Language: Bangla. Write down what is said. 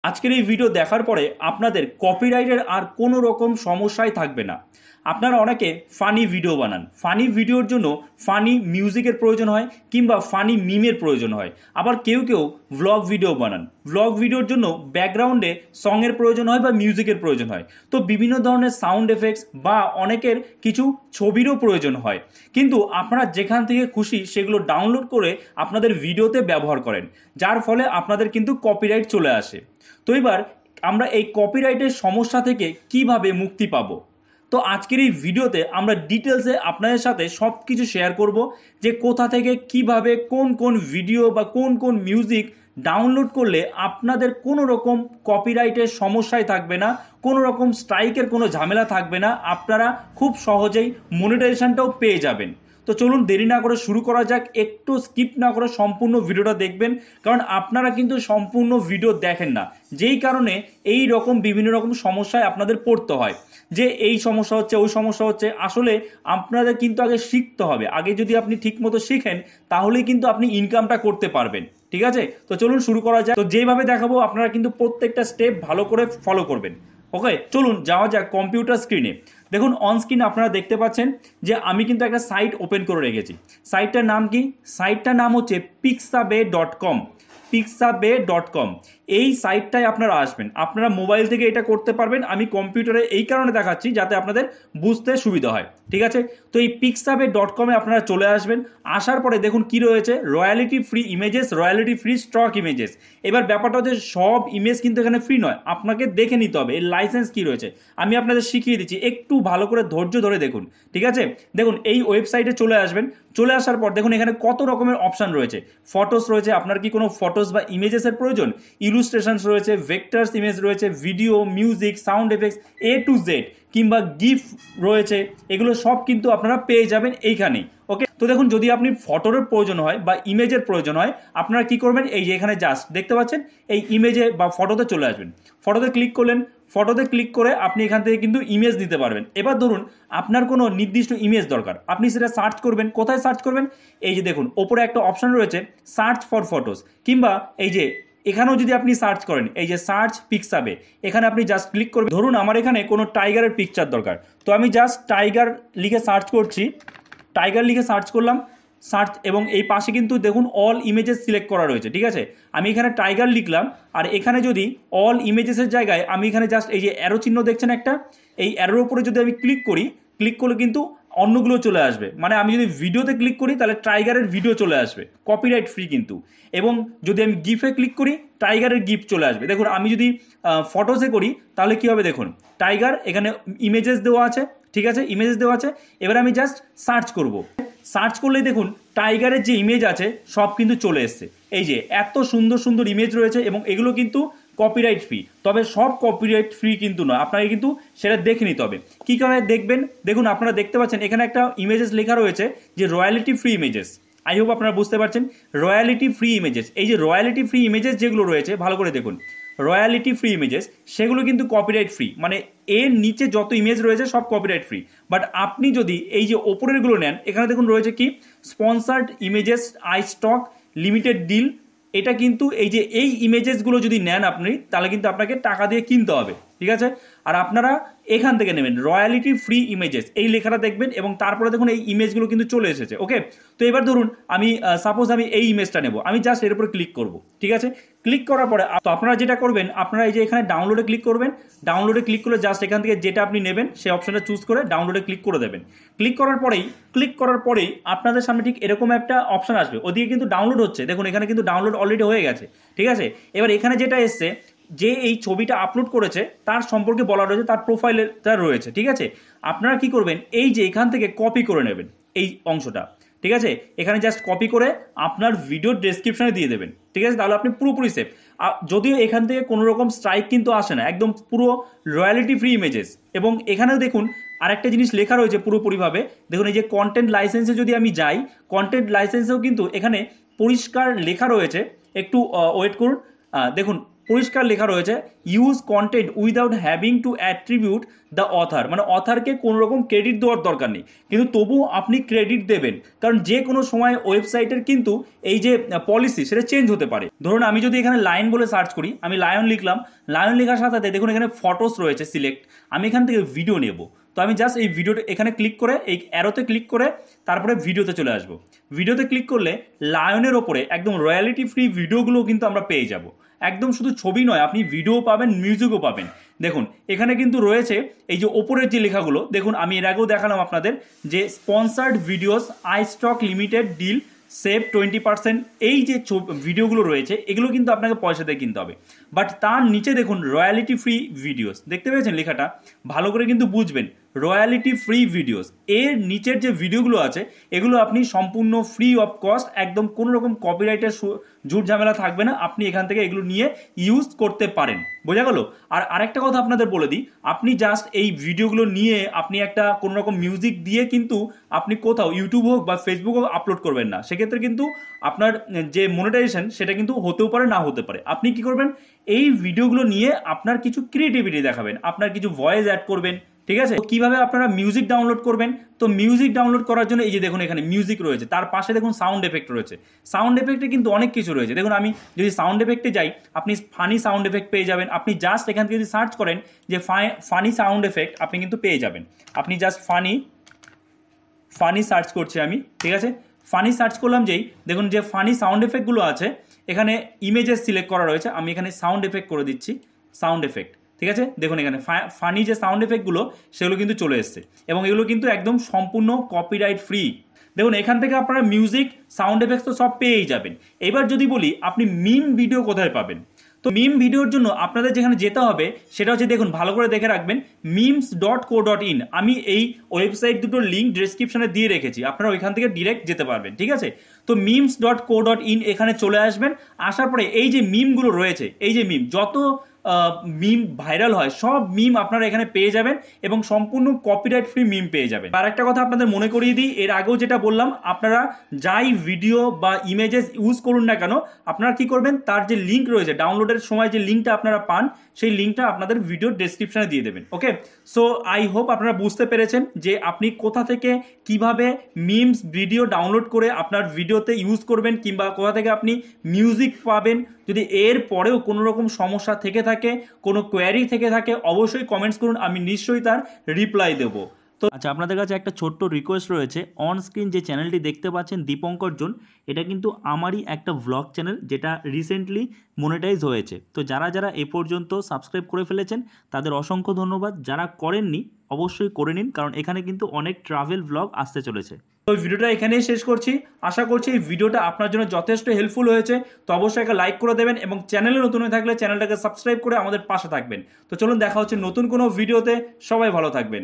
আজকের এই ভিডিও দেখার পরে আপনাদের কপিরাইটের আর কোনো রকম সমস্যাই থাকবে না। আপনারা অনেকে ফানি ভিডিও বানান, ফানি ভিডিওর জন্য ফানি মিউজিকের প্রয়োজন হয় কিংবা ফানি মিমের প্রয়োজন হয়। আবার কেউ কেউ ভ্লগ ভিডিও বানান, ভ্লগ ভিডিওর জন্য ব্যাকগ্রাউন্ডে সঙের প্রয়োজন হয় বা মিউজিকের প্রয়োজন হয়। তো বিভিন্ন ধরনের সাউন্ড এফেক্টস বা অনেকের কিছু ছবিরও প্রয়োজন হয়। কিন্তু আপনারা যেখান থেকে খুশি সেগুলো ডাউনলোড করে আপনাদের ভিডিওতে ব্যবহার করেন, যার ফলে আপনাদের কিন্তু কপিরাইট চলে আসে। তো এবার আমরা এই কপিরাইটের সমস্যা থেকে কিভাবে মুক্তি পাবো, তো আজকের এই ভিডিওতে আমরা ডিটেলসে আপনাদের সাথে সব কিছু শেয়ার করব যে কোথা থেকে কিভাবে কোন কোন ভিডিও বা কোন কোন মিউজিক ডাউনলোড করলে আপনাদের কোনো রকম কপিরাইটের সমস্যাই থাকবে না, কোনো রকম স্ট্রাইকের কোনো ঝামেলা থাকবে না, আপনারা খুব সহজেই মনিটাইজেশনটাও পেয়ে যাবেন। তো চলুন দেরি না করে শুরু করা যাক, একটু স্কিপ না করে সম্পূর্ণ ভিডিওটা দেখবেন, কারণ আপনারা কিন্তু সম্পূর্ণ ভিডিও দেখেন না, যেই কারণে এই রকম বিভিন্ন রকম সমস্যায় আপনাদের পড়তে হয় যে এই সমস্যা হচ্ছে ওই সমস্যা হচ্ছে। আসলে আপনাদের কিন্তু আগে শিখতে হবে, আগে যদি আপনি ঠিকমতো শিখেন তাহলেই কিন্তু আপনি ইনকামটা করতে পারবেন। ঠিক আছে, তো চলুন শুরু করা যায়। তো যেভাবে দেখাবো আপনারা কিন্তু প্রত্যেকটা স্টেপ ভালো করে ফলো করবেন। ওকে, চলুন যাওয়া যাক কম্পিউটার স্ক্রিনে। দেখুন অন স্ক্রিন আপনারা দেখতে পাচ্ছেন যে আমি কিন্তু একটা সাইট ওপেন করে রেখেছি। সাইটটার নাম কি? সাইটটার নাম হচ্ছে pixabay.com। pixabay.com এই সাইটটায় আপনারা আসবেন, আপনারা মোবাইল থেকে এটা করতে পারবেন। আমি কম্পিউটারে এই কারণে দেখাচ্ছি যাতে আপনাদের বুঝতে সুবিধা হয়। ঠিক আছে, তো এই pixabay.com-এ আপনারা চলে আসবেন। আসার পরে দেখুন কি রয়েছে, royalty free images, royalty free stock images. এবার ব্যাপারটা হচ্ছে সব ইমেজ কিন্তু এখানে ফ্রি নয়, আপনাকে দেখে নিতে হবে এর লাইসেন্স কি রয়েছে। আমি আপনাদের শিখিয়ে দিচ্ছি, একটু ভালো করে ধৈর্য ধরে দেখুন। ঠিক আছে, দেখুন এই ওয়েবসাইটে চলে আসবেন। চলে আসার পর দেখুন এখানে কত রকমের অপশান রয়েছে। ফটোস রয়েছে, আপনার কি কোনো ফটোস বা ইমেজেসের প্রয়োজন, ইলুস্ট্রেশনস রয়েছে, ভেক্টরস ইমেজ রয়েছে, video, music, sound effects A to Z কিংবা গিফ রয়েছে, এগুলো সব কিন্তু আপনারা পেয়ে যাবেন এইখানেই। ওকে, তো দেখুন যদি আপনি ফটোর প্রয়োজন হয় বা ইমেজের প্রয়োজন হয় আপনারা কি করবেন, এই যে এখানে জাস্ট দেখতে পাচ্ছেন এই ইমেজে বা ফটোতে চলে আসবেন। ফটোতে ক্লিক করলেন, ফটোতে ক্লিক করে আপনি এখান থেকে কিন্তু ইমেজ দিতে পারবেন। এবার ধরুন আপনার কোনো নির্দিষ্ট ইমেজ দরকার, আপনি সেটা সার্চ করবেন। কোথায় সার্চ করবেন? এই যে দেখুন ওপরে একটা অপশন রয়েছে সার্চ ফর ফটোস, কিংবা এই যে এখানেও যদি আপনি সার্চ করেন এই যে সার্চ পিক্সাবে, এখানে আপনি জাস্ট ক্লিক করবেন। ধরুন আমার এখানে কোনো টাইগারের পিকচার দরকার, তো আমি জাস্ট টাইগার লিখে সার্চ করছি, টাইগার লিখে সার্চ করলাম, সার্চ, এবং এই পাশে কিন্তু দেখুন অল ইমেজেস সিলেক্ট করা রয়েছে। ঠিক আছে, আমি এখানে টাইগার লিখলাম, আর এখানে যদি অল ইমেজেসের জায়গায় আমি এখানে জাস্ট এই যে অ্যারো চিহ্ন দেখছেন একটা, এই অ্যারোর উপরে যদি আমি ক্লিক করি, ক্লিক করলে কিন্তু অন্যগুলো চলে আসবে। মানে আমি যদি ভিডিওতে ক্লিক করি তাহলে টাইগারের ভিডিও চলে আসবে, কপিরাইট ফ্রি কিন্তু। এবং যদি আমি গিফে ক্লিক করি টাইগারের গিফট চলে আসবে। দেখুন আমি যদি ফটোসে করি তাহলে কি হবে, দেখুন টাইগার, এখানে ইমেজেস দেওয়া আছে। ঠিক আছে, ইমেজেস দেওয়া আছে। এবার আমি জাস্ট সার্চ করব, সার্চ করলেই দেখুন টাইগারের যে ইমেজ আছে সব কিন্তু চলে এসছে। এই যে এত সুন্দর সুন্দর ইমেজ রয়েছে, এবং এগুলো কিন্তু কপিরাইট ফ্রি। তবে সব কপিরাইট ফ্রি কিন্তু নয়, আপনাকে কিন্তু সেটা দেখে নিতে হবে। কী কারণে দেখবেন, দেখুন আপনারা দেখতে পাচ্ছেন এখানে একটা ইমেজেস লেখা রয়েছে যে royalty free images. I hope আপনারা বুঝতে পারছেন, রয়্যালিটি ফ্রি ইমেজেস। এই যে রয়্যালিটি ফ্রি ইমেজেস যেগুলো রয়েছে ভালো করে দেখুন, রয়্যালিটি ফ্রি ইমেজেস সেগুলো কিন্তু কপিরাইট ফ্রি, মানে এর নিচে যত ইমেজ রয়েছে সব কপিরাইট ফ্রি। বাট আপনি যদি এই যে ওপরেরগুলো নেন, এখানে দেখুন রয়েছে কি sponsored images iStock limited deal. এটা কিন্তু এই যে এই ইমেজেসগুলো যদি নেন আপনি তাহলে কিন্তু আপনাকে টাকা দিয়ে কিনতে হবে। ঠিক আছে, আর আপনারা এখান থেকে নেবেন রয়্যালিটি ফ্রি ইমেজেস, এই লেখাটা দেখবেন, এবং তারপরে দেখুন এই ইমেজগুলো কিন্তু চলে এসেছে। ওকে, তো এবার ধরুন আমি সাপোজ আমি এই ইমেজটা নেব, আমি জাস্ট এর উপরে ক্লিক করব। ঠিক আছে, ক্লিক করার পরে তো আপনারা যেটা করবেন, আপনারা এই যে এখানে ডাউনলোডে ক্লিক করবেন। ডাউনলোডে ক্লিক করলে জাস্ট এখান থেকে যেটা আপনি নেবেন সেই অপশনটা চুজ করে ডাউনলোডে ক্লিক করে দেবেন। ক্লিক করার পরেই আপনাদের সামনে ঠিক এরকম একটা অপশন আসবে, ওদিকে কিন্তু ডাউনলোড হচ্ছে। দেখুন এখানে কিন্তু ডাউনলোড অলরেডি হয়ে গেছে। ঠিক আছে, এবার এখানে যেটা এসছে যে এই ছবিটা আপলোড করেছে তার সম্পর্কে বলা রয়েছে, তার প্রোফাইলটা রয়েছে। ঠিক আছে, আপনারা কি করবেন, এই যে এখান থেকে কপি করে নেবেন এই অংশটা। ঠিক আছে, এখানে জাস্ট কপি করে আপনার ভিডিওর ডেসক্রিপশনে দিয়ে দেবেন। ঠিক আছে, তাহলে আপনি পুরোপুরি সেফ। যদিও এখান থেকে কোনো রকম স্ট্রাইক কিন্তু আসে না, একদম পুরো রয়্যালিটি ফ্রি ইমেজেস। এবং এখানেও দেখুন আরেকটা জিনিস লেখা রয়েছে পুরোপুরিভাবে, দেখুন এই যে কন্টেন্ট লাইসেন্সে যদি আমি যাই, কন্টেন্ট লাইসেন্সেও কিন্তু এখানে পরিষ্কার লেখা রয়েছে, একটু ওয়েট করুন। দেখুন পরিষ্কার লেখা রয়েছে use content without having to attribute the author, মানে অথারকে কোনো রকম ক্রেডিট দেওয়ার দরকার নেই, কিন্তু তবুও আপনি ক্রেডিট দেবেন, কারণ যে কোনো সময় ওয়েবসাইটের কিন্তু এই যে পলিসি সেটা চেঞ্জ হতে পারে। ধরুন আমি যদি এখানে লায়ন বলে সার্চ করি, আমি লায়ন লিখলাম, লায়ন লেখার সাথে সাথে দেখুন এখানে ফটোস রয়েছে সিলেক্ট, আমি এখান থেকে ভিডিও নেব। তো আমি জাস্ট এই ভিডিওটা এখানে ক্লিক করে এই অ্যারোতে ক্লিক করে তারপরে ভিডিওতে চলে আসবো। ভিডিওতে ক্লিক করলে লায়নের ওপরে একদম রয়্যালিটি ফ্রি ভিডিওগুলো কিন্তু আমরা পেয়ে যাব। একদম শুধু ছবি নয়, আপনি ভিডিও পাবেন, মিউজিকও পাবেন। দেখুন এখানে কিন্তু রয়েছে এই যে ওপরের যে লেখাগুলো, দেখুন আমি এর আগেও দেখালাম আপনাদের যে sponsored videos, iStock limited deal, save 20%, এই যে ভিডিওগুলো রয়েছে এগুলো কিন্তু আপনাকে পয়সা দিয়ে কিনতে হবে। বাট তার নিচে দেখুন রয়্যালিটি ফ্রি ভিডিওস, দেখতে পেয়েছেন লেখাটা, ভালো করে কিন্তু বুঝবেন, রয়্যালিটি ফ্রি ভিডিওস, এর নিচের যে ভিডিওগুলো আছে এগুলো আপনি সম্পূর্ণ ফ্রি অফ কস্ট, একদম কোনো রকম কপিরাইটের ঝুট ঝামেলা থাকবে না, আপনি এখান থেকে এগুলো নিয়ে ইউজ করতে পারেন। বোঝা গেল? আর আরেকটা কথা আপনাদের বলে দিই, আপনি জাস্ট এই ভিডিওগুলো নিয়ে আপনি একটা কোনো রকম মিউজিক দিয়ে কিন্তু আপনি কোথাও ইউটিউব হোক বা ফেসবুক হোক আপলোড করবেন না, সেক্ষেত্রে কিন্তু আপনার যে মনিটাইজেশন সেটা কিন্তু হতেও পারে, না হতে পারে। আপনি কি করবেন, এই ভিডিওগুলো নিয়ে আপনার কিছু ক্রিয়েটিভিটি দেখাবেন, আপনার কিছু ভয়েস অ্যাড করবেন, ঠিক আছে? তো কিভাবে আপনারা মিউজিক ডাউনলোড করবেন? তো মিউজিক ডাউনলোড করার জন্য এই যে দেখুন এখানে মিউজিক রয়েছে, তার পাশে দেখুন সাউন্ড এফেক্ট রয়েছে। সাউন্ড এফেক্টে কিন্তু অনেক কিছু রয়েছে। দেখুন আমি যদি সাউন্ড এফেক্টে যাই, আপনি ফানি সাউন্ড এফেক্ট পেয়ে যাবেন। আপনি জাস্ট এখান থেকে যদি সার্চ করেন যে ফানি সাউন্ড এফেক্ট, আপনি কিন্তু পেয়ে যাবেন। আপনি জাস্ট ফানি সার্চ করছি আমি, ঠিক আছে? ফানি সার্চ করলাম যেই, দেখুন যে ফানি সাউন্ড এফেক্টগুলো আছে এখানে ইমেজেস সিলেক্ট করা রয়েছে, আমি এখানে সাউন্ড এফেক্ট করে দিচ্ছি, সাউন্ড এফেক্ট, ঠিক আছে? দেখুন এখানে ফানি যে সাউন্ড এফেক্টগুলো সেগুলো কিন্তু চলে এসছে, এবং এগুলো কিন্তু একদম সম্পূর্ণ কপিরাইট ফ্রি। দেখুন এখান থেকে আপনারা মিউজিক, সাউন্ড এফেক্টস তো সব পেয়েই যাবেন। এবার যদি বলি আপনি মিম ভিডিও কোথায় পাবেন, তো মিম ভিডিওর জন্য আপনাদের যেখানে যেতে হবে সেটা হচ্ছে, দেখুন ভালো করে দেখে রাখবেন, memes.co.in। আমি এই ওয়েবসাইট দুটোর লিঙ্ক ডেসক্রিপশনে দিয়ে রেখেছি, আপনারা ওইখান থেকে ডিরেক্ট যেতে পারবেন, ঠিক আছে? তো memes.co.in এখানে চলে আসবেন। আসার পরে এই যে মিমগুলো রয়েছে, এই যে মিম, যত মিম ভাইরাল হয় সব মিম আপনারা এখানে পেয়ে যাবেন, এবং সম্পূর্ণ কপিরাইট ফ্রি মিম পেয়ে যাবেন। আর একটা কথা আপনাদের মনে করিয়ে দিই, এর আগেও যেটা বললাম, আপনারা যাই ভিডিও বা ইমেজেস ইউজ করুন না কেন, আপনারা কি করবেন, তার যে লিঙ্ক রয়েছে ডাউনলোডের সময় যে লিঙ্কটা আপনারা পান, সেই লিঙ্কটা আপনাদের ভিডিও ডেসক্রিপশনে দিয়ে দেবেন। ওকে, সো আই হোপ আপনারা বুঝতে পেরেছেন যে আপনি কোথা থেকে কিভাবে মিমস ভিডিও ডাউনলোড করে আপনার ভিডিওতে ইউজ করবেন, কিংবা কোথা থেকে আপনি মিউজিক পাবেন। যদি এর পরেও কোনো রকম সমস্যা থেকে থাকে, কোনো কোয়ারি থেকে থাকে, অবশ্যই কমেন্টস করুন, আমি নিশ্চয়ই তার রিপ্লাই দেবো। তো আচ্ছা, আপনাদের কাছে একটা ছোট্ট রিকোয়েস্ট রয়েছে, অন স্ক্রিন যে চ্যানেলটি দেখতে পাচ্ছেন দীপঙ্কর জোন, এটা কিন্তু আমারই একটা ভ্লগ চ্যানেল যেটা রিসেন্টলি মনিটাইজ হয়েছে। তো যারা যারা এ পর্যন্ত সাবস্ক্রাইব করে ফেলেছেন তাদের অসংখ্য ধন্যবাদ, যারা করেননি অবশ্যই করে নিন, কারণ এখানে কিন্তু অনেক ট্রাভেল ভ্লগ আসতে চলেছে। তো ভিডিওটা এখানেই শেষ করছি। আশা করছি এই ভিডিওটা আপনার জন্য যথেষ্ট হেল্পফুল হয়েছে। তো অবশ্যই একটা লাইক করে দেবেন, এবং চ্যানেলে নতুন হয়ে থাকলে চ্যানেলটাকে সাবস্ক্রাইব করে আমাদের পাশে থাকবেন। তো চলুন দেখা হচ্ছে নতুন কোনো ভিডিওতে, সবাই ভালো থাকবেন।